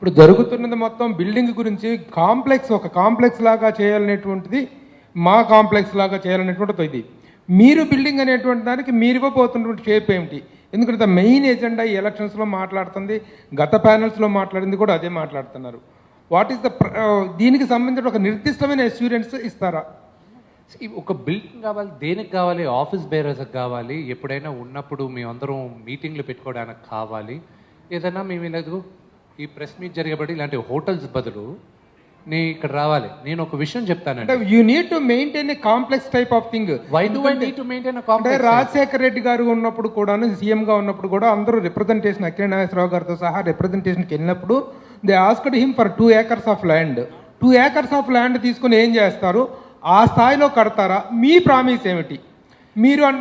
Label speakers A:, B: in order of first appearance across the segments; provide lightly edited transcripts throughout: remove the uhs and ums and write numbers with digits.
A: ఇప్పుడు జరుగుతున్నది మొత్తం బిల్డింగ్ గురించి ఒక కాంప్లెక్స్ లాగా చేయాలనేటువంటిది మా కాంప్లెక్స్ లాగా చేయాలనేటువంటిది ఇది. మీరు బిల్డింగ్ అనేటువంటి దానికి మీరు ఇవ్వబోతున్నటువంటి షేప్ ఏమిటి? ఎందుకంటే మెయిన్ ఎజెండా ఈ ఎలక్షన్స్లో మాట్లాడుతుంది, గత ప్యానల్స్లో మాట్లాడింది కూడా అదే మాట్లాడుతున్నారు. వాట్ ఈస్ ద దీనికి సంబంధించిన ఒక నిర్దిష్టమైన అష్యూరెన్స్ ఇస్తారా?
B: ఒక బిల్డింగ్ కావాలి, దేనికి కావాలి? ఆఫీస్ బేరర్స్కి కావాలి, ఎప్పుడైనా ఉన్నప్పుడు మేమందరం మీటింగ్లు పెట్టుకోవడానికి కావాలి. ఏదైనా మేము లేదు ఈ ప్రెస్ మీట్ జరిగేబట్టి ఇలాంటి హోటల్స్ బదులు నేను ఇక్కడ రావాలి. నేను ఒక విషయం చెప్తానంటే
A: you need to maintain a complex type of thing.
B: Why do I need to maintain a complex?
A: Rajasekhara Reddy garu ఉన్నప్పుడు కూడా, సీఎంగా ఉన్నప్పుడు కూడా అందరూ రిప్రజెంటేషన్ అఖిల నాగేశ్వరరావు గారితో సహా రిప్రజెంటేషన్కి వెళ్ళినప్పుడు they asked him for 2 acres of land. 2 acres of land తీసుకుని ఏం చేస్తారు? ఆ స్థాయిలో కడతారా? మీ ప్రామిస్ ఏమిటి?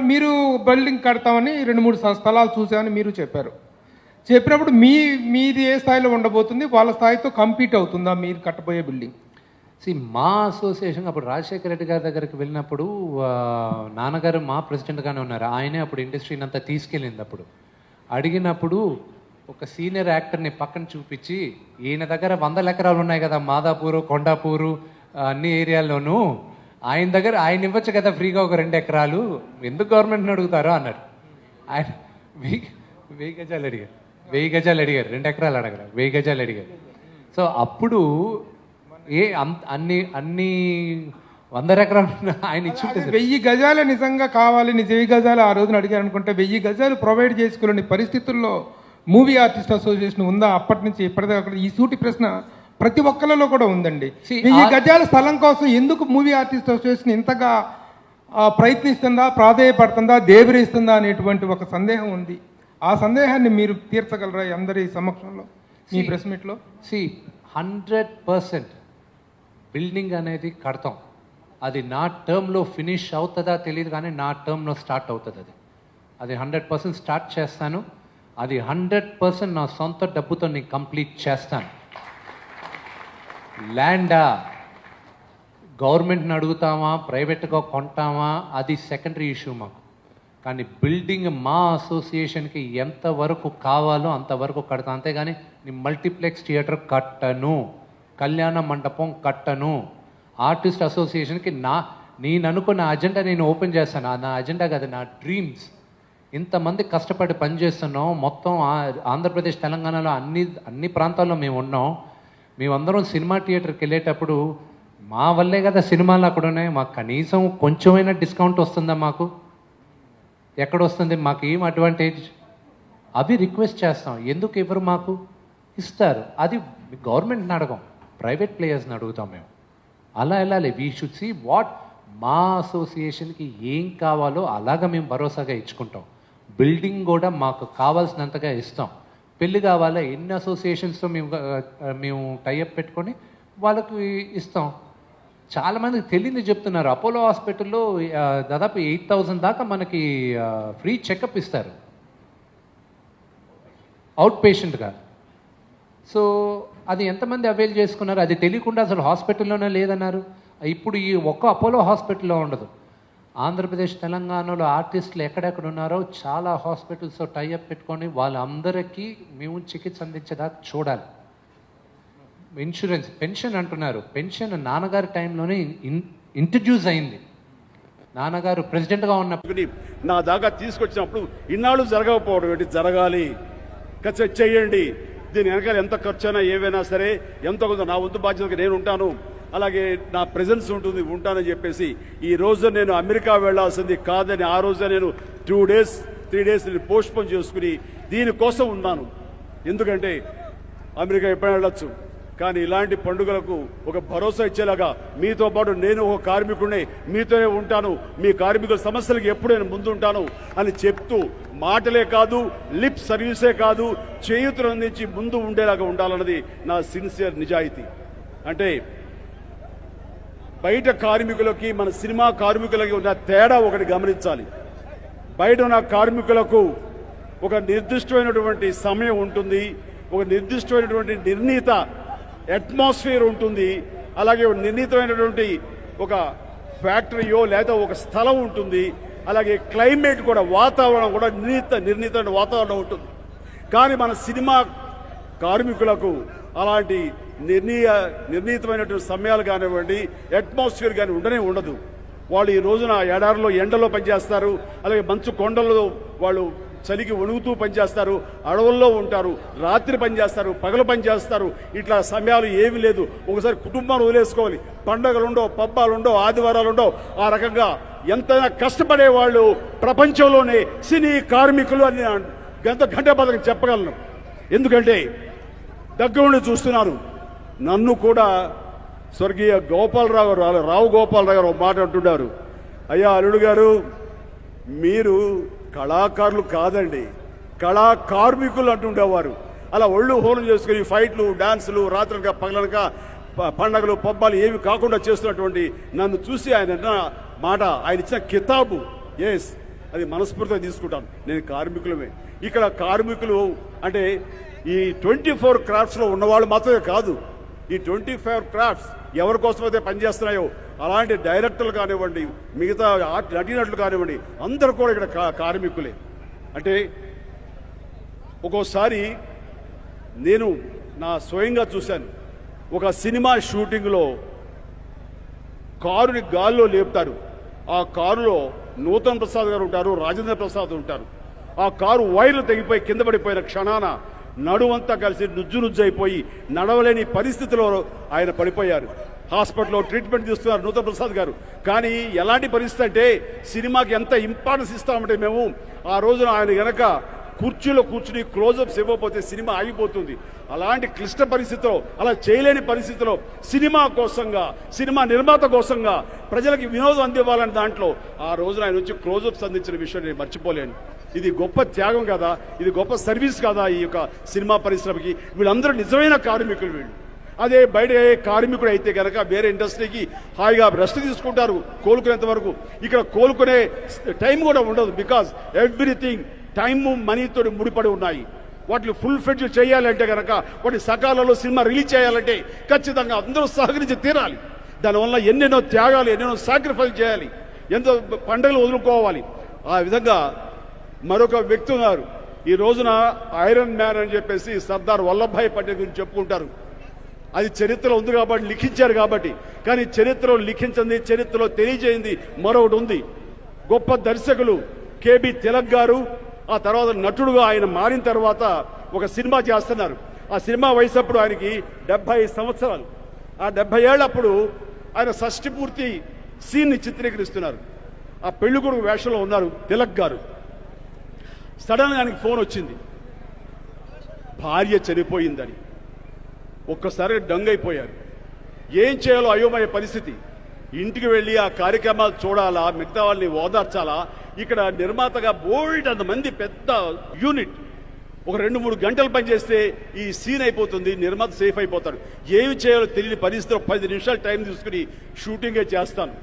A: మీరు బిల్డింగ్ కడతామని 2-3 స్థలాలు చూసామని మీరు చెప్పినప్పుడు మీది ఏ స్థాయిలో ఉండబోతుంది? వాళ్ళ స్థాయితో కంపీట్ అవుతుందా మీరు కట్టబోయే బిల్డింగ్?
B: మా అసోసియేషన్ అప్పుడు రాజశేఖర రెడ్డి గారి దగ్గరికి వెళ్ళినప్పుడు నాన్నగారు మా ప్రెసిడెంట్గానే ఉన్నారు. ఆయనే అప్పుడు ఇండస్ట్రీని అంతా తీసుకెళ్ళింది. అప్పుడు అడిగినప్పుడు ఒక సీనియర్ యాక్టర్ని పక్కన చూపించి, ఈయన దగ్గర 100 ఎకరాలు ఉన్నాయి కదా మాదాపూరు, కొండాపూరు అన్ని ఏరియాల్లోనూ, ఆయన ఇవ్వచ్చు కదా ఫ్రీగా ఒక 2 ఎకరాలు, ఎందుకు గవర్నమెంట్ని అడుగుతారో అన్నాడు. ఆయన 1000 గజాలు అడిగారు, 1000 గజాలు అడిగారు, 2 ఎకరాలు అడగరు, 1000 గజాలు అడిగారు. సో అప్పుడు అన్ని 100 ఎకరాలు ఆయన ఇచ్చుంటే
A: 1000 గజాలు నిజంగా కావాలి, 1000 గజాలు ఆ రోజున అడిగారు అనుకుంటే 1000 గజాలు ప్రొవైడ్ చేసుకోలేని పరిస్థితుల్లో మూవీ ఆర్టిస్ట్ అసోసియేషన్ ఉందా? అప్పటి నుంచి ఇప్పటిదాకా ఈ సూటి ప్రశ్న ప్రతి ఒక్కరిలో కూడా ఉందండి. 1000 గజాల స్థలం కోసం ఎందుకు మూవీ ఆర్టిస్ట్ అసోసియేషన్ ఇంతగా ప్రయత్నిస్తుందా, ప్రాధేయపడుతుందా, దేవిరిస్తుందా అనేటువంటి ఒక సందేహం ఉంది. ఆ సందేహాన్ని మీరు తీర్చగలరా అందరి సమక్షంలో మీ ప్రెస్ మీట్లో?
B: 100% బిల్డింగ్ అనేది కడతాం. అది నా టర్మ్లో ఫినిష్ అవుతుందా తెలియదు, కానీ నా టర్మ్లో స్టార్ట్ అవుతుంది. అది 100% స్టార్ట్ చేస్తాను. అది 100% నా సొంత డబ్బుతో నేను కంప్లీట్ చేస్తాను. ల్యాండా గవర్నమెంట్ని అడుగుతామా, ప్రైవేట్గా కొంటామా, అది సెకండరీ ఇష్యూ మాకు. కానీ బిల్డింగ్ మా అసోసియేషన్కి ఎంతవరకు కావాలో అంతవరకు కడతాను. అంతేగాని నేను మల్టీప్లెక్స్ థియేటర్ కట్టను, కళ్యాణ మండపం కట్టను. ఆర్టిస్ట్ అసోసియేషన్కి నేను అనుకున్న అజెండా నేను ఓపెన్ చేస్తాను. నా అజెండా కాదు, నా డ్రీమ్స్. ఇంతమంది కష్టపడి పనిచేస్తున్నాం. మొత్తం ఆంధ్రప్రదేశ్, తెలంగాణలో అన్ని ప్రాంతాల్లో మేము ఉన్నాం. మేమందరం సినిమా థియేటర్కి వెళ్ళేటప్పుడు మా వల్లే కదా సినిమాలు అక్కడ ఉన్నాయి, మాకు కనీసం కొంచెమైనా డిస్కౌంట్ వస్తుందా? మాకు ఎక్కడ వస్తుంది? మాకు ఏం అడ్వాంటేజ్? అవి రిక్వెస్ట్ చేస్తాం. ఎందుకు ఎవరు మాకు ఇస్తారు? అది గవర్నమెంట్ని అడగం, ప్రైవేట్ ప్లేయర్స్ని అడుగుతాం మేము. అలా వెళ్ళాలి. వీ షుడ్ సీ వాట్ మా అసోసియేషన్కి ఏం కావాలో అలాగా మేము భరోసాగా ఇచ్చుకుంటాం. బిల్డింగ్ కూడా మాకు కావాల్సినంతగా ఇస్తాం. పెళ్ళి కావాలా, ఎన్ని అసోసియేషన్స్తో మేము టైఅప్ పెట్టుకొని వాళ్ళకి ఇస్తాం. చాలామందికి తెలియదు చెప్తున్నారు. అపోలో హాస్పిటల్లో దాదాపు 8000 దాకా మనకి ఫ్రీ చెకప్ ఇస్తారు అవుట్ పేషెంట్గా. సో అది ఎంతమంది అవైల్ చేసుకున్నారు? అది తెలియకుండా అసలు హాస్పిటల్లోనే లేదన్నారు. ఇప్పుడు ఈ ఒక్క అపోలో హాస్పిటల్లో ఉండదు. ఆంధ్రప్రదేశ్, తెలంగాణలో ఆర్టిస్టులు ఎక్కడెక్కడ ఉన్నారో చాలా హాస్పిటల్స్తో టైఅప్ పెట్టుకొని వాళ్ళందరికీ మేము చికిత్స అందించేదాకా చూడాలి. ఇన్సూరెన్స్, పెన్షన్ అంటున్నారు. పెన్షన్ నాన్నగారి టైంలోనే ఇంట్రడ్యూస్ అయింది. నాన్నగారు ప్రెసిడెంట్గా ఉన్నప్పుడు
C: నా దాకా తీసుకొచ్చినప్పుడు ఇన్నాళ్ళు జరగకపోవడం ఏంటి? జరగాలి, ఖచ్చితంగా చెయ్యండి. దీని వెనకాల ఎంత ఖర్చు అయినా ఏవైనా సరే ఎంతో కొంత నా వంతు బాధ్యతగా నేను ఉంటాను, అలాగే నా ప్రెజెన్స్ ఉంటానని చెప్పేసి ఈ రోజు నేను అమెరికా వెళ్లాల్సింది కాదని ఆ రోజే నేను 3 days పోస్ట్పోన్ చేసుకుని దీనికోసం ఉన్నాను. ఎందుకంటే అమెరికా ఎప్పుడైనా వెళ్ళొచ్చు, కానీ ఇలాంటి పండుగలకు ఒక భరోసా ఇచ్చేలాగా మీతో పాటు నేను ఒక కార్మికుడిని, మీతోనే ఉంటాను, మీ కార్మికుల సమస్యలకు ఎప్పుడు నేను ముందుంటాను అని చెప్తూ, మాటలే కాదు లిప్ సర్వీసే కాదు చేయూతను అందించి ముందు ఉండేలాగా ఉండాలన్నది నా సిన్సియర్ నిజాయితీ. అంటే బయట కార్మికులకి మన సినిమా కార్మికులకి ఉన్న తేడా ఒకటి గమనించాలి. బయట ఉన్న కార్మికులకు ఒక నిర్దిష్టమైనటువంటి సమయం ఉంటుంది, ఒక నిర్దిష్టమైనటువంటి నిర్ణీత అట్మాస్ఫియర్ ఉంటుంది, అలాగే నిర్ణీతమైనటువంటి ఒక ఫ్యాక్టరీయో లేదా ఒక స్థలం ఉంటుంది, అలాగే క్లైమేట్ కూడా, వాతావరణం కూడా నిర్ణీతమైన వాతావరణం ఉంటుంది. కానీ మన సినిమా కార్మికులకు అలాంటి నిర్ణీతమైనటువంటి సమయాలు కానివ్వండి, అట్మాస్ఫియర్ కానీ ఉండదు. వాళ్ళు ఈ రోజున ఎడారిలో ఎండలో పనిచేస్తారు, అలాగే మంచు కొండల్లో వాళ్ళు చలికి వణుగుతూ పనిచేస్తారు, అడవుల్లో ఉంటారు, రాత్రి పనిచేస్తారు, పగలు పనిచేస్తారు. ఇట్లా సమయాలు ఏమీ లేదు. ఒకసారి కుటుంబాన్ని వదిలేసుకోవాలి. పండగలు ఉండవు, పబ్బాలు ఉండవు, ఆదివారాలు ఉండవు. ఆ రకంగా ఎంతైనా కష్టపడే వాళ్ళు ప్రపంచంలోనే సినీ కార్మికులు అని గంటపదం చెప్పగలను. ఎందుకంటే దగ్గరుండి చూస్తున్నారు. నన్ను కూడా స్వర్గీయ రావు గోపాలరావు గారు ఒక మాట అంటున్నారు, అయ్యా అల్లుడు గారు, మీరు కళాకారులు కాదండి, కళా కార్మికులు అంటుండేవారు. అలా ఒళ్ళు హోనం చేసుకుని ఫైట్లు, డాన్సులు, రాత్రనక పగలనక పండగలు పబ్బాలు ఏమి కాకుండా చేస్తున్నటువంటి నన్ను చూసి ఆయన అన్న మాట, ఆయన ఇచ్చిన కితాబు, ఎస్, అది మనస్ఫూర్తిగా తీసుకుంటాను. నేను కార్మికులమే. ఇక్కడ కార్మికులు అంటే ఈ 24 క్రాఫ్ట్స్లో ఉన్నవాళ్ళు మాత్రమే కాదు, ఈ 24 క్రాఫ్ట్స్ ఎవరి కోసమైతే పనిచేస్తున్నాయో అలాంటి డైరెక్టర్లు కానివ్వండి, మిగతా నటీనటులు కానివ్వండి, అందరూ కూడా ఇక్కడ కార్మికులే. అంటే ఒక్కోసారి నేను స్వయంగా చూశాను. ఒక సినిమా షూటింగ్లో కారుని గాల్లో లేపుతారు. ఆ కారులో నూతన్ ప్రసాద్ గారు ఉంటారు, రాజేంద్ర ప్రసాద్ ఉంటారు. ఆ కారు వైర్లు తెగిపోయి కింద పడిపోయిన క్షణాన నడువంతా కలిసి నుజ్జు అయిపోయి నడవలేని పరిస్థితిలో ఆయన పడిపోయారు. హాస్పిటల్లో ట్రీట్మెంట్ తీసుకున్నారు నూతన్ ప్రసాద్ గారు. కానీ ఎలాంటి పరిస్థితి అంటే, సినిమాకి ఎంత ఇంపార్టెన్స్ ఇస్తామంటే మేము, ఆ రోజున ఆయన గనక కుర్చీలో కూర్చుని క్లోజప్స్ ఇవ్వకపోతే సినిమా ఆగిపోతుంది. అలాంటి క్లిష్ట పరిస్థితిలో, అలా చేయలేని పరిస్థితిలో సినిమా కోసంగా, సినిమా నిర్మాత కోసంగా ప్రజలకి వినోదం అందివ్వాలని దాంట్లో ఆ రోజున ఆయన వచ్చి క్లోజప్స్ అందించిన విషయం నేను మర్చిపోలేను. ఇది గొప్ప త్యాగం కదా, ఇది గొప్ప సర్వీస్ కదా ఈ యొక్క సినిమా పరిశ్రమకి. వీళ్ళందరూ నిజమైన కార్మికులు వీళ్ళు. అదే బయట కార్మికుడు అయితే కనుక వేరే ఇండస్ట్రీకి హాయిగా రెస్ట్ తీసుకుంటారు కోలుకునేంత వరకు. ఇక్కడ కోలుకునే టైం కూడా ఉండదు. బికాజ్ ఎవ్రీథింగ్ టైము మనీతో ముడిపడి ఉన్నాయి. వాటిని ఫుల్ ఫెడ్జ్ చేయాలంటే కనుక, వాటి సకాలంలో సినిమా రిలీజ్ చేయాలంటే ఖచ్చితంగా అందరూ సహకరించి తీరాలి. దానివల్ల ఎన్నెన్నో త్యాగాలు, ఎన్నెన్నో సాక్రిఫైస్ చేయాలి, ఎంతో పండుగలు వదులుకోవాలి. ఆ విధంగా మరొక వ్యక్తి ఉన్నారు. ఈ రోజున ఐరన్ మ్యాన్ అని చెప్పేసి సర్దార్ వల్లభాయ్ పటేల్ గురించి చెప్పుకుంటారు. అది చరిత్రలో ఉంది కాబట్టి, లిఖించారు కాబట్టి. కానీ చరిత్రలో లిఖించింది, చరిత్రలో తెలియజేయింది మరొకటి ఉంది. గొప్ప దర్శకులు కేబి తిలక్ గారు ఆ తర్వాత నటుడుగా ఆయన మారిన తర్వాత ఒక సినిమా చేస్తున్నారు. ఆ సినిమా వయసు అప్పుడు ఆయనకి 70 సంవత్సరాలు. ఆ 70 ఏళ్ళప్పుడు ఆయన షష్ఠి పూర్తి సీన్ని చిత్రీకరిస్తున్నారు. ఆ పెళ్లికొడుకు వేషంలో ఉన్నారు తిలక్ గారు. సడన్గా ఆయనకి ఫోన్ వచ్చింది, భార్య చనిపోయిందని. ఒక్కసారి డంగైపోయారు. ఏం చేయాలో అయోమయ పరిస్థితి. ఇంటికి వెళ్ళి ఆ కార్యక్రమాలు చూడాలా, మిగతా వాళ్ళని ఓదార్చాలా. ఇక్కడ నిర్మాతగా బోల్డ్ అంతమంది పెద్ద యూనిట్, ఒక 2-3 గంటలు పనిచేస్తే ఈ సీన్ అయిపోతుంది, నిర్మాత సేఫ్ అయిపోతాడు. ఏమి చేయాలో తెలియని పరిస్థితిలో 10 నిమిషాలు టైం తీసుకుని షూటింగే చేస్తాను.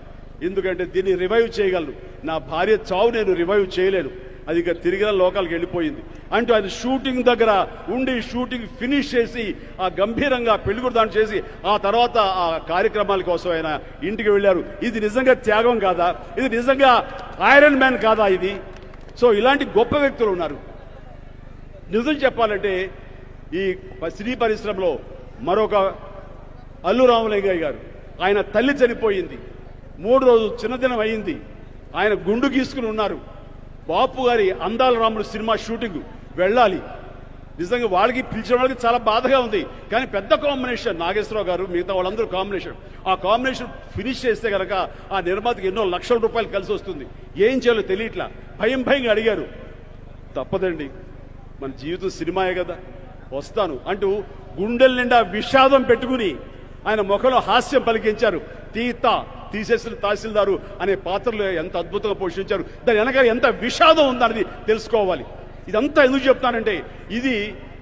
C: ఎందుకంటే దీన్ని రివైవ్ చేయగలను. నా భార్య చావు నేను రివైవ్ చేయలేను, అది ఇక తిరిగిన లోకాలకు వెళ్ళిపోయింది అంటూ ఆయన షూటింగ్ దగ్గర ఉండి షూటింగ్ ఫినిష్ చేసి ఆ గంభీరంగా పెళ్లికొడుకు చేసి ఆ తర్వాత ఆ కార్యక్రమాల కోసం ఆయన ఇంటికి వెళ్ళారు. ఇది నిజంగా త్యాగం కాదా? ఇది నిజంగా ఐరన్ మ్యాన్ కాదా ఇది? సో ఇలాంటి గొప్ప వ్యక్తులు ఉన్నారు. నిజం చెప్పాలంటే ఈ సినీ పరిశ్రమలో మరొక అల్లు రామలింగయ్య గారు, ఆయన తల్లి చనిపోయింది, 3 రోజులు చిన్నదినం అయింది. ఆయన గుండు గీసుకుని ఉన్నారు. బాపు గారి అందాల రాముడు సినిమా షూటింగ్ వెళ్ళాలి. నిజంగా వాళ్ళకి పిలిచిన వాళ్ళకి చాలా బాధగా ఉంది. కానీ పెద్ద కాంబినేషన్ నాగేశ్వరరావు గారు, మిగతా వాళ్ళందరూ కాంబినేషన్. ఆ కాంబినేషన్ ఫినిష్ చేస్తే కనుక ఆ నిర్మాతకి ఎన్నో లక్షల రూపాయలు కలిసి వస్తుంది. ఏం చేయాలో తెలియట్లా, భయంగా అడిగారు. తప్పదండి, మన జీవితం సినిమాయే కదా, వస్తాను అంటూ గుండెల నిండా విషాదం పెట్టుకుని ఆయన ముఖంలో హాస్యం పలికించారు. తీసేసిన తహసీల్దారు అనే పాత్రలు ఎంత అద్భుతంగా పోషించారు. దాని వెనకాల ఎంత విషాదం ఉందనేది తెలుసుకోవాలి. ఇదంతా ఎందుకు చెప్తానంటే, ఇది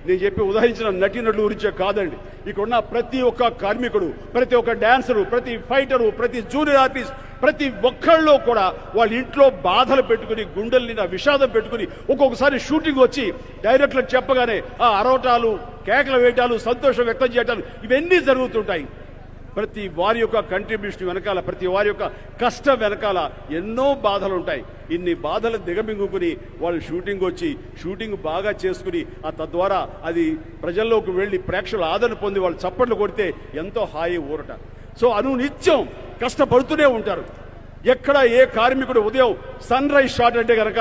C: నేను చెప్పి ఉదాహరించిన నటీనటుల గురించే కాదండి. ఇక్కడ ఉన్న ప్రతి ఒక్క కార్మికుడు, ప్రతి ఒక్క డాన్సరు, ప్రతి ఫైటరు, ప్రతి జూనియర్ ఆర్టిస్ట్, ప్రతి ఒక్కళ్ళు కూడా వాళ్ళ ఇంట్లో బాధలు పెట్టుకుని, గుండెల్ని విషాదం పెట్టుకుని ఒక్కొక్కసారి షూటింగ్ వచ్చి డైరెక్టర్లకు చెప్పగానే ఆ అరవటాలు, కేకలు వేయటాలు, సంతోషం వ్యక్తం చేయటాలు ఇవన్నీ జరుగుతుంటాయి. ప్రతి వారి యొక్క కంట్రిబ్యూషన్ వెనకాల, ప్రతి వారి యొక్క కష్టం వెనకాల ఎన్నో బాధలు ఉంటాయి. ఇన్ని బాధలు దిగమింగుకుని వాళ్ళు షూటింగ్ బాగా చేసుకుని తద్వారా అది ప్రజల్లోకి వెళ్ళి ప్రేక్షకుల ఆదరణ పొంది వాళ్ళు చప్పట్లు కొడితే ఎంతో హాయి ఊరట. సో నిత్యం కష్టపడుతూనే ఉంటారు. ఎక్కడ ఏ కార్మికుడు ఉదయం సన్ రైజ్ షాట్ అంటే కనుక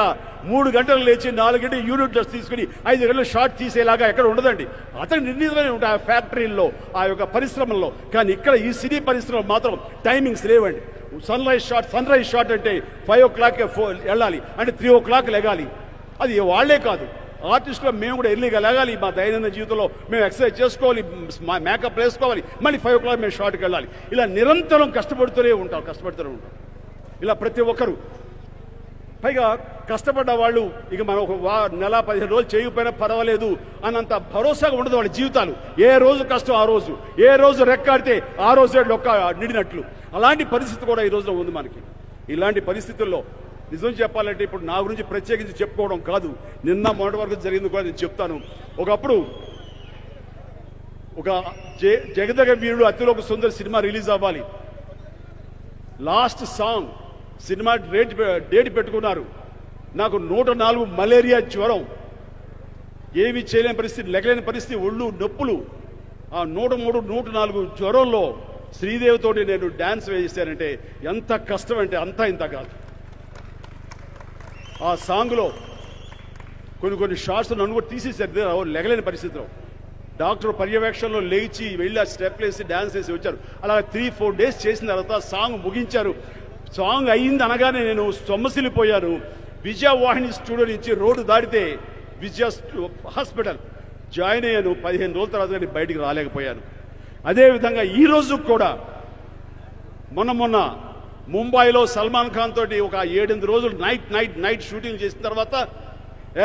C: 3 గంటలు లేచి 4 గంటలు యూనిట్ డ్రెస్ తీసుకుని 5 గంటలు షాట్ తీసేలాగా ఎక్కడ ఉండదండి. అతను నిర్ణీతమైన ఉంటాయి ఆ ఫ్యాక్టరీల్లో, ఆ యొక్క పరిశ్రమల్లో. కానీ ఇక్కడ ఈ సినీ పరిశ్రమలో మాత్రం టైమింగ్స్ లేవండి. సన్ రైజ్ షాట్ అంటే 5 o'clock వెళ్ళాలి, అంటే 3 o'clock లెగాలి. అది వాళ్ళే కాదు, ఆర్టిస్టులు మేము కూడా ఎర్లీగా లేగాలి. మా దైనందిన జీవితంలో మేము ఎక్సర్సైజ్ చేసుకోవాలి, మేకప్ వేసుకోవాలి, మళ్ళీ 5 o'clock మేము షాట్కి వెళ్ళాలి. ఇలా నిరంతరం కష్టపడుతూనే ఉంటాం. ఇలా ప్రతి ఒక్కరు, పైగా కష్టపడ్డ వాళ్ళు ఇక మనం ఒక నెల 15 రోజులు చేయకపోయినా పర్వాలేదు అన్నంత భరోసాగా ఉండదు వాళ్ళ జీవితాలు. ఏ రోజు కష్టం ఆ రోజు, ఏ రోజు రెక్కాడితే ఆ రోజే లొక్క నిడినట్లు. అలాంటి పరిస్థితి కూడా ఈ రోజులో ఉంది మనకి. ఇలాంటి పరిస్థితుల్లో నిజం చెప్పాలంటే ఇప్పుడు నా గురించి ప్రత్యేకించి చెప్పుకోవడం కాదు, నిన్న మొదటి వరకు జరిగింది కూడా నేను చెప్తాను. ఒకప్పుడు ఒక జగదగ వీరుడు అతిలోక సుందరి సినిమా రిలీజ్ అవ్వాలి. లాస్ట్ సాంగ్ సినిమా డేట్ పెట్టుకున్నారు. నాకు 104 మలేరియా జ్వరం, ఏమి చేయలేని పరిస్థితి, లెగలేని పరిస్థితి, ఒళ్ళు నొప్పులు. ఆ 103, 104 జ్వరంలో శ్రీదేవితోటి నేను డాన్స్ వేసానంటే ఎంత కష్టం అంటే అంతా ఇంత కాదు. ఆ సాంగ్లో కొన్ని షార్ట్స్ నన్ను కూడా తీసేసారు లెగలేని పరిస్థితిలో. డాక్టర్ పర్యవేక్షణలో లేచి వెళ్ళి ఆ స్టెప్ వేసి డాన్స్ వేసి వచ్చారు. అలా 3-4 డేస్ చేసిన తర్వాత సాంగ్ ముగించారు. సాంగ్ అయ్యింది అనగానే నేను సొమ్మసిల్లిపోయాను. విజయవాహిని స్టూడియో నుంచి రోడ్డు దాటితే విజయ హాస్పిటల్ జాయిన్ అయ్యాను. 15 రోజుల తర్వాత నేను బయటికి రాలేకపోయాను. అదేవిధంగా ఈ రోజు కూడా మొన్న ముంబైలో సల్మాన్ ఖాన్ తోటి ఒక 7-8 రోజులు నైట్ షూటింగ్ చేసిన తర్వాత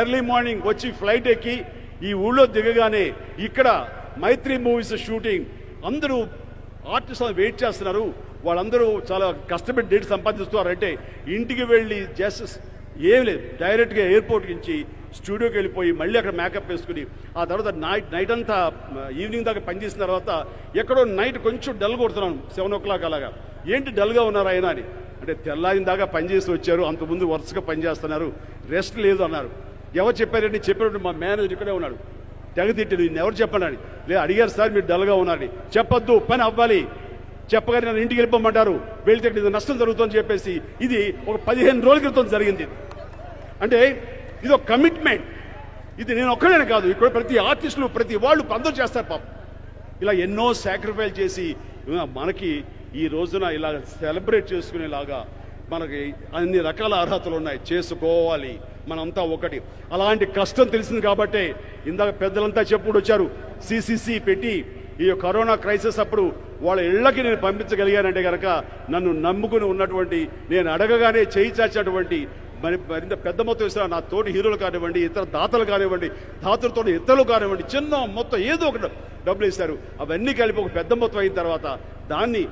C: ఎర్లీ మార్నింగ్ వచ్చి ఫ్లైట్ ఎక్కి ఈ ఊళ్ళో దిగగానే ఇక్కడ మైత్రి మూవీస్ షూటింగ్, అందరూ ఆర్టిస్టులు వెయిట్ చేస్తున్నారు. వాళ్ళందరూ చాలా కష్టపడి డేట్ సంపాదిస్తున్నారంటే ఇంటికి వెళ్ళి జస్ట్ ఏం లేదు, డైరెక్ట్గా ఎయిర్పోర్ట్ నుంచి స్టూడియోకి వెళ్ళిపోయి మళ్ళీ అక్కడ మేకప్ వేసుకుని ఆ తర్వాత నైట్ అంతా ఈవినింగ్ దాకా పనిచేసిన తర్వాత ఎక్కడో నైట్ కొంచెం డల్ కొడుతున్నాను 7 o'clock అలాగా. ఏంటి డల్గా ఉన్నారు ఆయన అని అంటే తెల్లారిన దాకా పనిచేసి వచ్చారు, అంతకుముందు వరుసగా పనిచేస్తున్నారు, రెస్ట్ లేదు అన్నారు. ఎవరు చెప్పారండి? చెప్పినట్టు మా మేనేజర్ ఇక్కడే ఉన్నాడు. తెగతిట్టాడు, నేను ఎవరు చెప్పండి లేదు అడిగారు సార్ మీరు డల్గా ఉన్నారని. చెప్పొద్దు, పని అవ్వాలి, చెప్పగానే నన్ను ఇంటికి వెళ్ళిపోమంటారు, వెళ్తే ఇది నష్టం జరుగుతుందని చెప్పేసి ఇది ఒక 15 రోజుల క్రితం జరిగింది. అంటే ఇది ఒక కమిట్మెంట్. ఇది నేను ఒక్కడనే కాదు, ఇక్కడ ప్రతి ఆర్టిస్టులు ప్రతి వాళ్ళు అందరూ చేస్తారు పాపం. ఇలా ఎన్నో సాక్రిఫైస్ చేసి మనకి ఈ రోజున ఇలా సెలబ్రేట్ చేసుకునేలాగా మనకి అన్ని రకాల అర్హతలు ఉన్నాయి, చేసుకోవాలి, మనంతా ఒకటి. అలాంటి కష్టం తెలిసింది కాబట్టే ఇందాక పెద్దలంతా చెప్పుడు వచ్చారు, సిసిసి పెట్టి ఈ కరోనా క్రైసిస్ అప్పుడు వాళ్ళ ఇళ్లకి నేను పంపించగలిగానంటే కనుక నన్ను నమ్ముకుని ఉన్నటువంటి, నేను అడగగానే చేయి చాచినటువంటి మరింత పెద్ద మొత్తం ఇస్తున్న నా తోటి హీరోలు కానివ్వండి, ఇతర దాతలు కానివ్వండి, దాతలతో ఇతరులు కానివ్వండి, చిన్న మొత్తం ఏదో ఒకటి డబ్బులు ఇస్తారు. అవన్నీ కలిపి ఒక పెద్ద మొత్తం అయిన తర్వాత దాన్ని